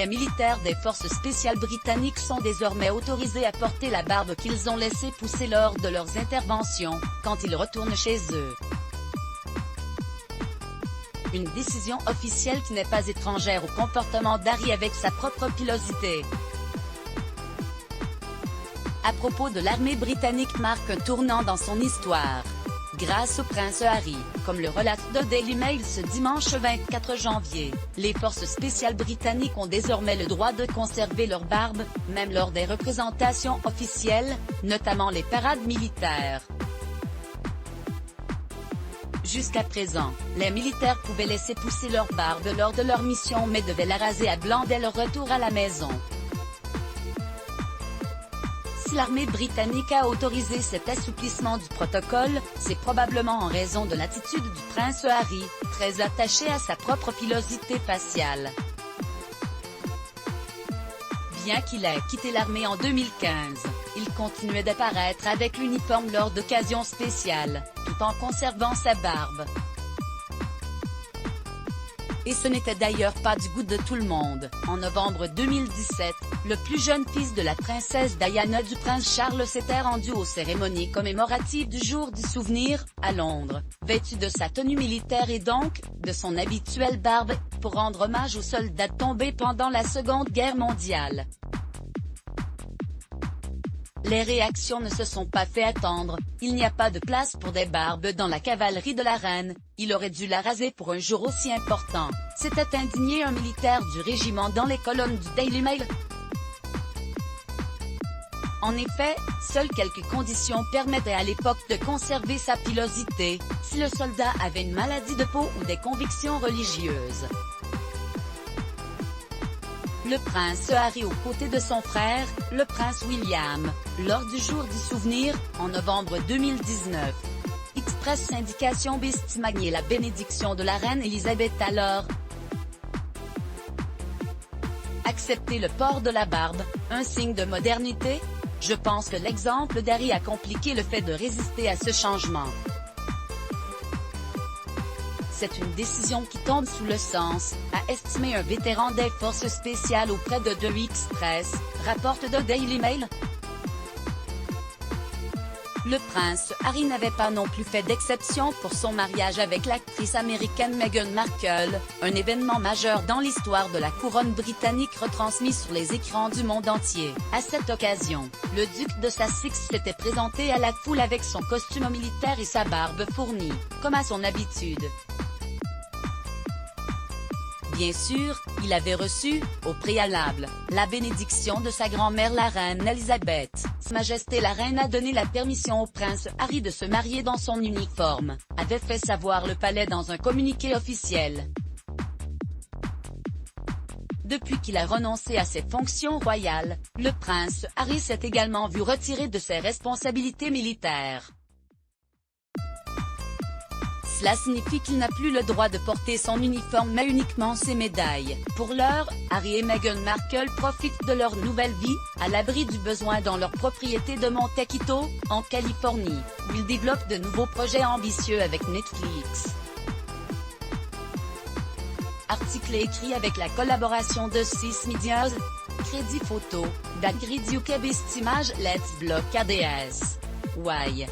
Les militaires des forces spéciales britanniques sont désormais autorisés à porter la barbe qu'ils ont laissé pousser lors de leurs interventions, quand ils retournent chez eux. Une décision officielle qui n'est pas étrangère au comportement d'Harry avec sa propre pilosité. À propos de l'armée britannique marque un tournant dans son histoire. Grâce au prince Harry, comme le relate The Daily Mail ce dimanche 24 janvier, les forces spéciales britanniques ont désormais le droit de conserver leur barbe, même lors des représentations officielles, notamment les parades militaires. Jusqu'à présent, les militaires pouvaient laisser pousser leur barbe lors de leur mission mais devaient la raser à blanc dès leur retour à la maison. Si l'armée britannique a autorisé cet assouplissement du protocole, c'est probablement en raison de l'attitude du prince Harry, très attaché à sa propre pilosité faciale. Bien qu'il ait quitté l'armée en 2015, il continuait d'apparaître avec l'uniforme lors d'occasions spéciales, tout en conservant sa barbe. Et ce n'était d'ailleurs pas du goût de tout le monde. En novembre 2017, le plus jeune fils de la princesse Diana du prince Charles s'était rendu aux cérémonies commémoratives du jour du souvenir, à Londres, vêtu de sa tenue militaire et donc, de son habituelle barbe, pour rendre hommage aux soldats tombés pendant la Seconde Guerre mondiale. Les réactions ne se sont pas fait attendre, il n'y a pas de place pour des barbes dans la cavalerie de la reine, il aurait dû la raser pour un jour aussi important, s'était indigné un militaire du régiment dans les colonnes du Daily Mail. En effet, seules quelques conditions permettaient à l'époque de conserver sa pilosité, si le soldat avait une maladie de peau ou des convictions religieuses. Le prince Harry aux côtés de son frère, le prince William, lors du jour du souvenir, en novembre 2019. Express Syndication bestimagné la bénédiction de la reine Elisabeth alors. Accepter le port de la barbe, un signe de modernité? Je pense que l'exemple d'Harry a compliqué le fait de résister à ce changement. C'est une décision qui tombe sous le sens, a estimé un vétéran des forces spéciales auprès de The Express, rapporte The Daily Mail. Le prince Harry n'avait pas non plus fait d'exception pour son mariage avec l'actrice américaine Meghan Markle, un événement majeur dans l'histoire de la couronne britannique retransmis sur les écrans du monde entier. À cette occasion, le duc de Sussex s'était présenté à la foule avec son costume militaire et sa barbe fournie, comme à son habitude. Bien sûr, il avait reçu, au préalable, la bénédiction de sa grand-mère la reine Elisabeth. Sa Majesté la reine a donné la permission au prince Harry de se marier dans son uniforme, avait fait savoir le palais dans un communiqué officiel. Depuis qu'il a renoncé à ses fonctions royales, le prince Harry s'est également vu retirer de ses responsabilités militaires. Cela signifie qu'il n'a plus le droit de porter son uniforme mais uniquement ses médailles. Pour l'heure, Harry et Meghan Markle profitent de leur nouvelle vie, à l'abri du besoin dans leur propriété de Montecito, en Californie, où ils développent de nouveaux projets ambitieux avec Netflix. Article écrit avec la collaboration de 6 Medias. Crédit photo, d'Agridiu Kebistimage Let's Block ADS. Why?